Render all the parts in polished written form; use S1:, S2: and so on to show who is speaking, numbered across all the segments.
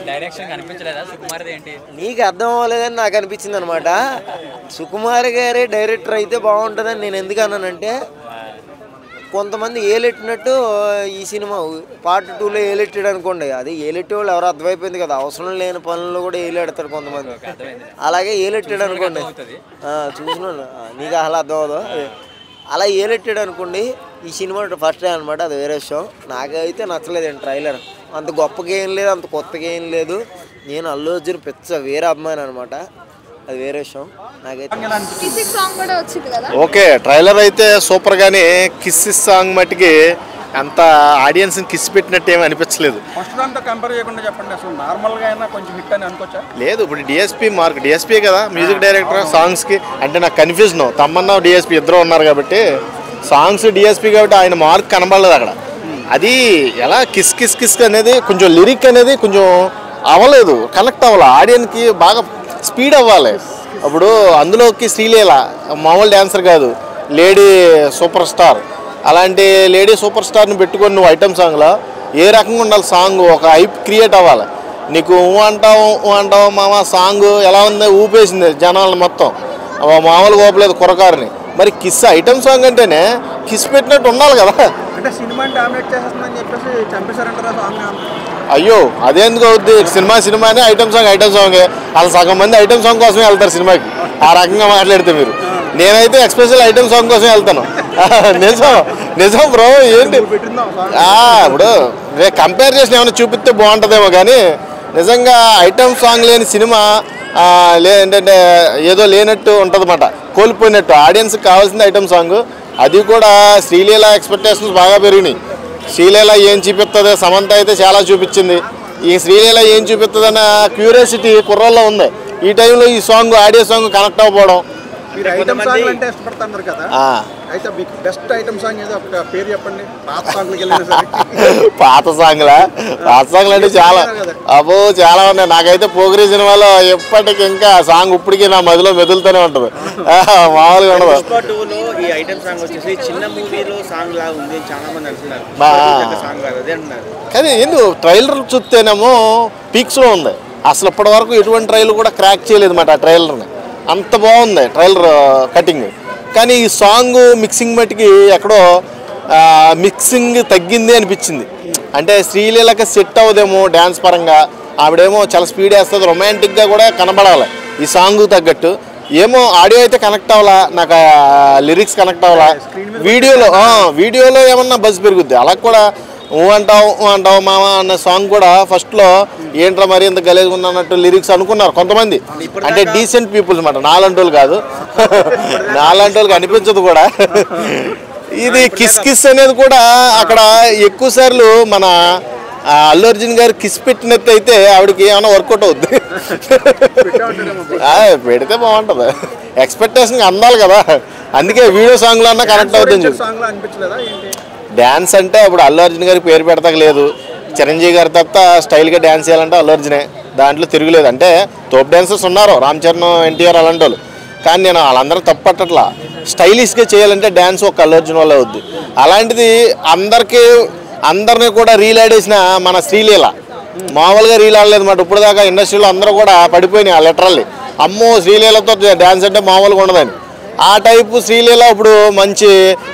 S1: Direction కనిపించలేదా సుకుమార్ది ఏంటి?
S2: నీకు అర్థం అవ్వలేదని నాకు అనిపించింది అనమాట. సుకుమార్ గారే డైరెక్టర్ అయితే బాగుంటుందని నేను ఎందుకు అన్నానంటే, కొంతమంది ఏలెట్టినట్టు ఈ సినిమా పార్ట్ 2లో ఏలెట్టాడు అనుకోండి, అది ఏలెట్టే వాళ్ళు ఎవరో అర్థమైపోయింది కదా, అవసరం లేని పనుల్లో కూడా ఏలెడతారు కొంతమంది. అలాగే ఏలెట్టాడు అనుకోండి, చూసిన నీకు అసలు అర్థం అవ్వదు. అలా ఏలెట్టాడు అనుకోండి, ఈ సినిమా ఫస్ట్ డే అనమాట, అది వేరే విషయం. నాకైతే నచ్చలేదండి ట్రైలర్. అంత గొప్పగా ఏం లేదు, అంత కొత్తగా ఏం లేదు. నేను అల్లు అర్జున్ పెద్ద వేరే అభిమాని అనమాట, అది వేరే విషయం. నాకైతే
S3: ఓకే, ట్రైలర్ అయితే సూపర్, కానీ కిస్ సాంగ్ మట్టికి అంత ఆడియన్స్ని కిస్ పెట్టినట్టు ఏమీ అనిపించలేదు. లేదు, ఇప్పుడు డిఎస్పీ కదా మ్యూజిక్ డైరెక్టర్, సాంగ్స్కి అంటే నాకు కన్ఫ్యూజన్. తమ్మన్నా డిఎస్పీ ఇద్దరు ఉన్నారు కాబట్టి, సాంగ్స్ డిఎస్పీ కాబట్టి ఆయన మార్క్ కనబడలేదు అక్కడ. అది ఎలా కిస్ కిస్ కిస్ అనేది కొంచెం లిరిక్ అనేది కొంచెం అవ్వలేదు, కనెక్ట్ అవ్వాలి, ఆడియన్కి బాగా స్పీడ్ అవ్వాలి. అప్పుడు అందులోకి శ్రీలీల మామూలు డాన్సర్ కాదు, లేడీ సూపర్ స్టార్. అలాంటి లేడీ సూపర్ స్టార్ని పెట్టుకొని నువ్వు ఐటమ్ సాంగ్లో ఏ రకంగా ఉండాలి, సాంగ్ ఒక హైప్ క్రియేట్ అవ్వాలి. నీకు అంటావు మామ సాంగ్ ఎలా ఉంది, ఊపేసింది జనాలను మొత్తం, మామూలుగా ఊపలేదు కురకారుని. మరి కిస్ ఐటమ్ సాంగ్ అంటేనే కిస్ పెట్టినట్టు ఉండాలి కదా. అయ్యో అదేందుకు అవుద్ది, సినిమానే ఐటమ్ సాంగే. వాళ్ళు సగం మంది ఐటమ్ సాంగ్ కోసమే వెళ్తారు సినిమాకి. ఆ రకంగా మాట్లాడితే మీరు, నేనైతే ఎక్స్పెషల్ ఐటమ్ సాంగ్ కోసం వెళ్తాను. నిజం బ్రో. ఏంటి ఇప్పుడు కంపేర్ చేసిన ఏమైనా చూపిస్తే బాగుంటుందేమో, కానీ నిజంగా ఐటమ్ సాంగ్ లేని సినిమా ఏంటంటే ఏదో లేనట్టు ఉంటుంది అన్నమాట, కోల్పోయినట్టు. ఆడియన్స్కి కావాల్సింది ఐటమ్ సాంగ్, అది కూడా శ్రీలీల ఎక్స్పెక్టేషన్స్ బాగా పెరిగినాయి. శ్రీలీల ఏం చూపిస్తుంది, సమంత అయితే చాలా చూపించింది, ఈ శ్రీలీల ఏం చూపిస్తుంది అన్న క్యూరియాసిటీ కుర్రల్లో ఉంది. ఈ టైంలో ఈ సాంగ్ ఆడియో సాంగ్ కనెక్ట్ అవ్వకపోవడం. పాత సాంగ్లు అంటే చాలా చాలా ఉన్నాయి. నాకైతే పోగిరి సినిమాలో ఎప్పటికి ఇంకా సాంగ్ ఇప్పటికీ నా మదిలో మెదులుతూనే ఉంటుంది, మామూలుగా ఉండదు. కానీ ఎందుకు ట్రైలర్ చూస్తేనేమో పీక్స్లో ఉంది. అసలు ఇప్పటి వరకు ఎటువంటి ట్రైలర్ కూడా క్రాక్ చేయలేదు అన్నమాట ఆ ట్రైలర్ని, అంత బాగుంది ట్రైలర్ కటింగ్. కానీ ఈ సాంగ్ మిక్సింగ్ మట్టికి ఎక్కడో మిక్సింగ్ తగ్గింది అనిపించింది. అంటే శ్రీలీలకి సెట్ అవ్వదేమో డ్యాన్స్ పరంగా, ఆవిడేమో చాలా స్పీడ్ వేస్తుంది, రొమాంటిక్గా కూడా కనబడాలి ఈ సాంగ్ తగ్గట్టు. ఏమో ఆడియో అయితే కనెక్ట్ అవ్వాలా, నాకు లిరిక్స్ కనెక్ట్ అవ్వాలా. వీడియోలో ఏమన్నా బజ్ పెరుగుద్ది. అలా కూడా అంటావు మామ అన్న సాంగ్ కూడా ఫస్ట్లో ఏంట్రా మరి ఇంత గలీజ్గా ఉంది అన్నట్టు లిరిక్స్ అనుకున్నారు కొంతమంది, అంటే డీసెంట్ పీపుల్స్ అన్నమాట, నాలంటోళ్ళు కాదు. నాలంటోళ్ళకి అనిపించదు కూడా. ఇది కిస్ కిస్ అనేది కూడా అక్కడ ఎక్కువ సార్లు మన అల్లు అర్జున్ గారు కిస్ పెట్టినట్టు అయితే ఆవిడకి ఏమైనా వర్కౌట్ అవుద్ది. పెడితే బాగుంటుంది, ఎక్స్పెక్టేషన్ అందాలి కదా, అందుకే వీడియో సాంగ్లో అన్నా కనెక్ట్ అవుతుంది. డ్యాన్స్ అంటే ఇప్పుడు అల్లు అర్జున్ గారికి పేరు పెడతలేదు, చిరంజీవి గారి తప్ప స్టైల్గా డ్యాన్స్ చేయాలంటే అల్లు అర్జునే, దాంట్లో తిరుగులేదు. అంటే తోపు డాన్సర్స్ ఉన్నారు, రామ్ చరణ్, ఎన్టీఆర్ అలాంటి వాళ్ళు, కానీ నేను వాళ్ళందరూ తప్పట్లా. స్టైలిష్గా చేయాలంటే డ్యాన్స్ ఒక అల్లు అర్జున్ వల్ల అవుద్ది. అలాంటిది అందరినీ కూడా రీల్ ఆడేసిన మన శ్రీలీల మామూలుగా రీల్ ఆడలేదు అన్నమాట. ఇప్పుడు దాకా ఇండస్ట్రీలో అందరూ కూడా పడిపోయినాయి ఆ లిటరల్లీ, అమ్మో శ్రీలీలతో డ్యాన్స్ అంటే మామూలుగా ఉండదని. ఆ టైపు శ్రీలీల ఇప్పుడు మంచి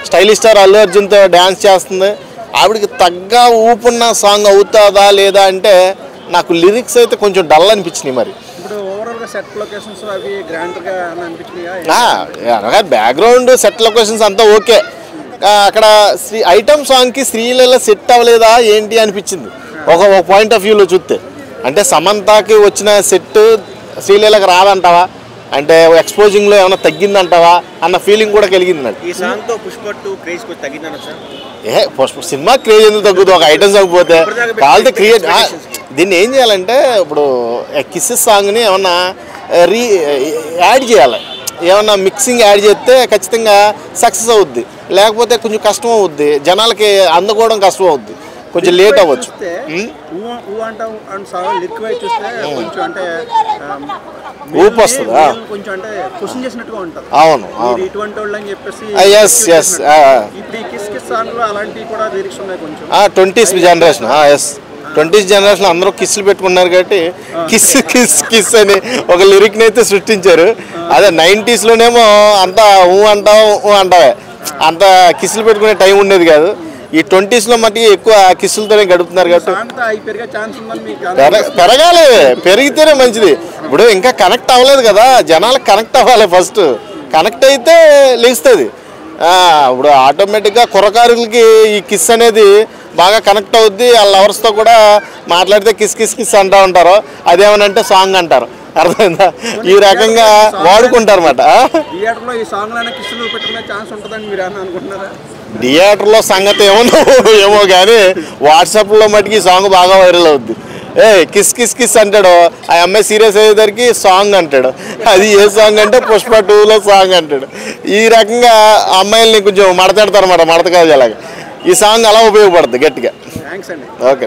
S3: స్టైలిష్ స్టార్ అల్లు అర్జున్తో డ్యాన్స్ చేస్తుంది. ఆవిడకి తగ్గ ఊపున్న సాంగ్ అవుతుందా లేదా అంటే నాకు లిరిక్స్ అయితే కొంచెం డల్ అనిపించినాయి. మరి బ్యాక్గ్రౌండ్ సెట్ లొకేషన్స్ అంతా ఓకే, అక్కడ ఐటమ్ సాంగ్కి శ్రీలీల సెట్ అవ్వలేదా ఏంటి అనిపించింది ఒక పాయింట్ ఆఫ్ వ్యూలో చూస్తే. అంటే సమంతకి వచ్చిన సెట్ శ్రీలీలకు రాదంటావా, అంటే ఎక్స్పోజింగ్లో ఏమైనా తగ్గిందంటావా అన్న ఫీలింగ్ కూడా కలిగింది నాకు.
S4: ఈ సాంగ్తో పుష్ప 2 క్రేజ్ తగ్గిందన్న సార్?
S3: పుష్ప సినిమా క్రేజ్ ఎందుకు తగ్గుతుంది, ఒక ఐటమ్ సాంగ్ పోతే కావాలంటే క్రియేట్. దీన్ని ఏం చేయాలంటే ఇప్పుడు కిస్సెస్ సాంగ్ని ఏమన్నా యాడ్ చేయాలి, ఏమన్నా మిక్సింగ్ యాడ్ చేస్తే ఖచ్చితంగా సక్సెస్ అవుద్ది, లేకపోతే కొంచెం కష్టం అవుద్ది, జనాలకి అందుకోవడం కష్టం అవుద్ది, కొంచెం లేట్ అవ్వచ్చు. ఊపు వస్తుంది, అవును. 20s generation. 20th జనరేషన్ అందరూ కిస్సులు పెట్టుకున్నారు కాబట్టి కిస్ కిస్ కిస్ అని ఒక లిరిక్ని అయితే సృష్టించారు. అదే 90sలోనేమో అంతా అంటావే అంత కిస్సులు పెట్టుకునే టైం ఉండేది కాదు. ఈ 20sలో మట్టుకి ఎక్కువ కిస్సులతోనే గడుపుతున్నారు కాబట్టి పెరగాలి, పెరిగితేనే మంచిది. ఇప్పుడు ఇంకా కనెక్ట్ అవ్వలేదు కదా, జనాలకు కనెక్ట్ అవ్వాలి. ఫస్ట్ కనెక్ట్ అయితే లేస్తుంది. ఇప్పుడు ఆటోమేటిక్గా కుర్రకారులకి ఈ కిస్ అనేది బాగా కనెక్ట్ అవుద్ది. వాళ్ళ లవర్స్తో కూడా మాట్లాడితే కిస్ కిస్ కిస్ అంటూ ఉంటారు. అదేమనంటే సాంగ్ అంటారు. అర్థమైందా? ఈ రకంగా వాడుకుంటారు అన్నమాట. థియేటర్లో సంగతి ఏమో కానీ వాట్సాప్లో మటుకి ఈ సాంగ్ బాగా వైరల్ అవుద్ది. కిస్ కిస్ కిస్ అంటాడు, ఆ అమ్మాయి సీరియస్ అయ్యేసరికి సాంగ్ అంటాడు. అది ఏ సాంగ్ అంటే పుష్ప 2లో సాంగ్ అంటాడు. ఈ రకంగా అమ్మాయిల్ని కొంచెం మడతాడతారు అన్నమాట, మడత కాదు అలాగే. ఈ సాంగ్ అలా ఉపయోగపడుతుంది గట్టిగా. ఓకే.